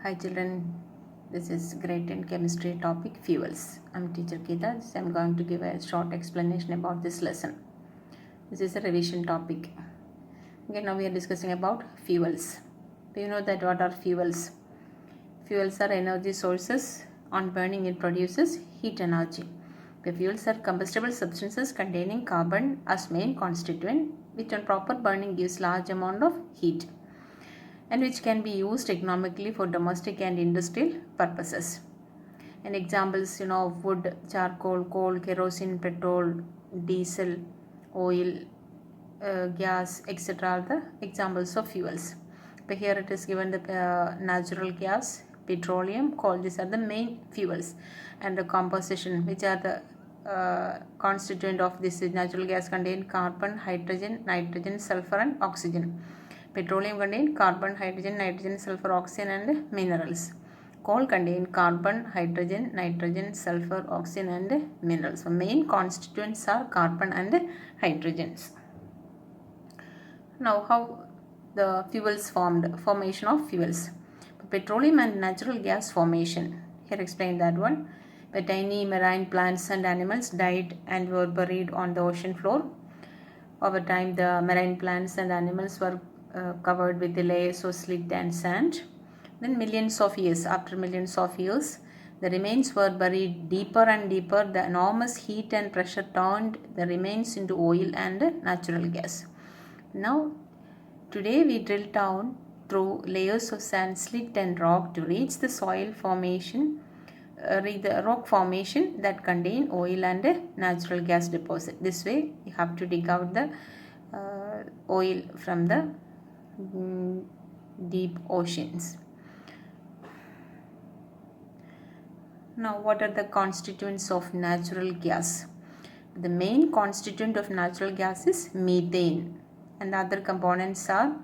Hi children, this is grade 10 chemistry topic fuels. I'm teacher Geeta. I'm going to give a short explanation about this lesson. This is a revision topic. Okay, now we are discussing about fuels. Do you know that what are fuels? Fuels are energy sources. On burning it produces heat energy. The fuels are combustible substances containing carbon as main constituent, which on proper burning gives large amount of heat, and which can be used economically for domestic and industrial purposes. And examples, of wood, charcoal, coal, kerosene, petrol, diesel, oil, gas, etc. are the examples of fuels. But here it is given the natural gas, petroleum, coal. These are the main fuels, and the composition, which are the constituent of this natural gas, contain carbon, hydrogen, nitrogen, sulfur, and oxygen. Petroleum contain carbon, hydrogen, nitrogen, sulfur, oxygen, and minerals. Coal contain carbon, hydrogen, nitrogen, sulfur, oxygen, and minerals. So main constituents are carbon and hydrogens. Now, how the fuels formed? Formation of fuels. Petroleum and natural gas formation. Here explain that one. The tiny marine plants and animals died and were buried on the ocean floor. Over time, the marine plants and animals were covered with the layers of slit and sand. Then after millions of years, the remains were buried deeper and deeper. The enormous heat and pressure turned the remains into oil and natural gas. Now, today we drill down through layers of sand, slit and rock to reach the soil formation, the rock formation that contain oil and natural gas deposit. This way, you have to dig out the oil from the deep oceans. Now, what are the constituents of natural gas? The main constituent of natural gas is methane, and the other components are,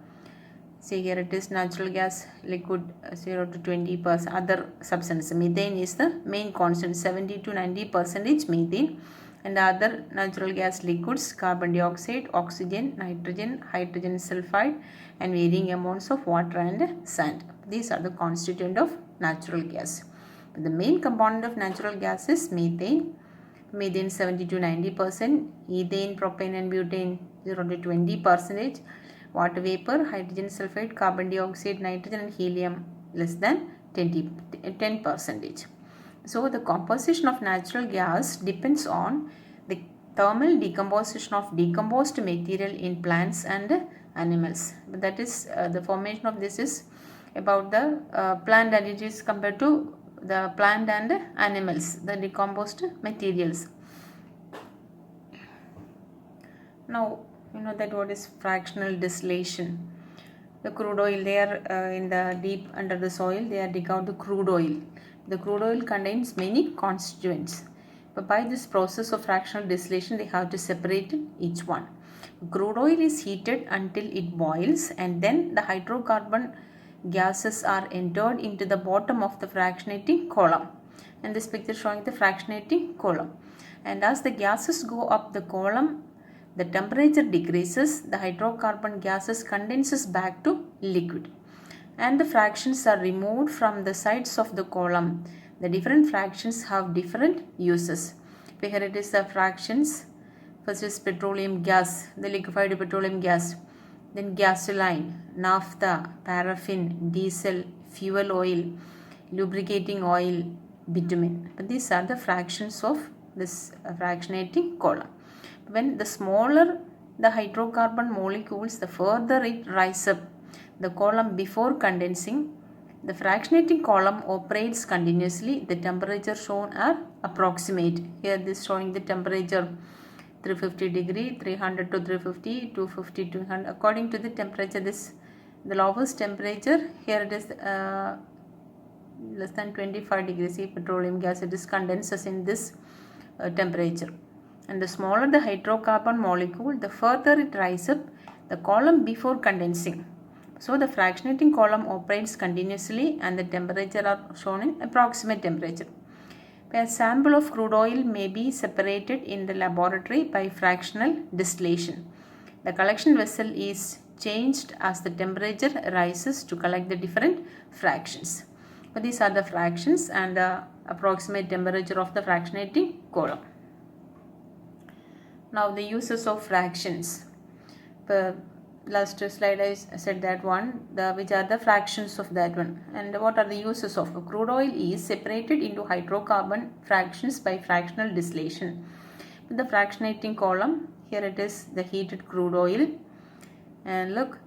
see here it is natural gas liquid 0 to 20%. Other substance, methane is the main constant, 70 to 90% methane, and the other natural gas liquids, carbon dioxide, oxygen, nitrogen, hydrogen sulfide, and varying amounts of water and sand. These are the constituent of natural gas. The main component of natural gas is methane. Methane 70 to 90%, ethane, propane and butane 0 to 20%, water vapor, hydrogen sulfide, carbon dioxide, nitrogen and helium less than 10%. So the composition of natural gas depends on the thermal decomposition of decomposed material in plants and animals. But that is the formation of this is about the plant, and it is compared to the plant and animals, the decomposed materials. Now, you know that what is fractional distillation. The crude oil, they are in the deep under the soil, they are dig out the crude oil. The crude oil contains many constituents, but by this process of fractional distillation, they have to separate each one. Crude oil is heated until it boils, and then the hydrocarbon gases are entered into the bottom of the fractionating column. And this picture showing the fractionating column. And as the gases go up the column, the temperature decreases, the hydrocarbon gases condenses back to liquid, and the fractions are removed from the sides of the column. The different fractions have different uses. Here it is the fractions. First is petroleum gas, the liquefied petroleum gas. Then gasoline, naphtha, paraffin, diesel, fuel oil, lubricating oil, bitumen. But these are the fractions of this fractionating column. When the smaller the hydrocarbon molecules, the further it rises up the column before condensing. The fractionating column operates continuously. The temperature shown are approximate. Here this showing the temperature 350 degree, 300 to 350, 250 to 200. According to the temperature, this the lowest temperature here it is less than 25 degrees. See, petroleum gas, it is condenses in this temperature. And the smaller the hydrocarbon molecule, the further it rises up the column before condensing. So the fractionating column operates continuously, and the temperature are shown in approximate temperature. A sample of crude oil may be separated in the laboratory by fractional distillation. The collection vessel is changed as the temperature rises to collect the different fractions. But these are the fractions and the approximate temperature of the fractionating column. Now the uses of fractions. The last slide I said that one, which are the fractions of that one, and what are the uses of crude oil is separated into hydrocarbon fractions by fractional distillation. With the fractionating column, here it is the heated crude oil, and look,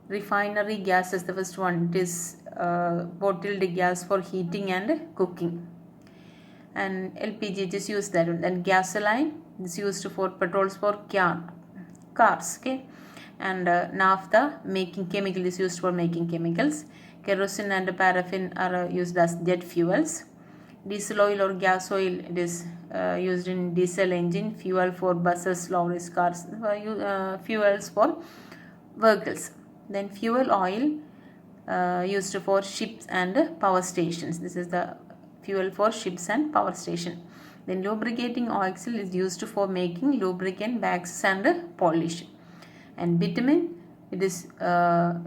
refinery gases, the first one, it is bottled gas for heating and cooking, and LPG it is used that one. Then gasoline is used for petrols for cars, okay, and naphtha, making chemical, is used for making chemicals. Kerosene and paraffin are used as jet fuels. Diesel oil or gas oil, it is used in diesel engine, fuel for buses, lorries, cars, fuels for vehicles. Then fuel oil used for ships and power stations. This is the fuel for ships and power station. Then lubricating oil is used for making lubricant, wax and polish. And bitumen, it is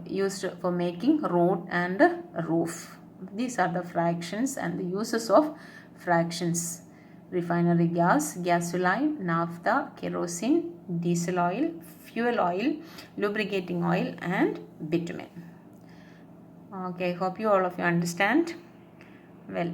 used for making road and roof. These are the fractions and the uses of fractions: refinery gas, gasoline, naphtha, kerosene, diesel oil, fuel oil, lubricating oil and bitumen. Okay, hope you all of you understand well.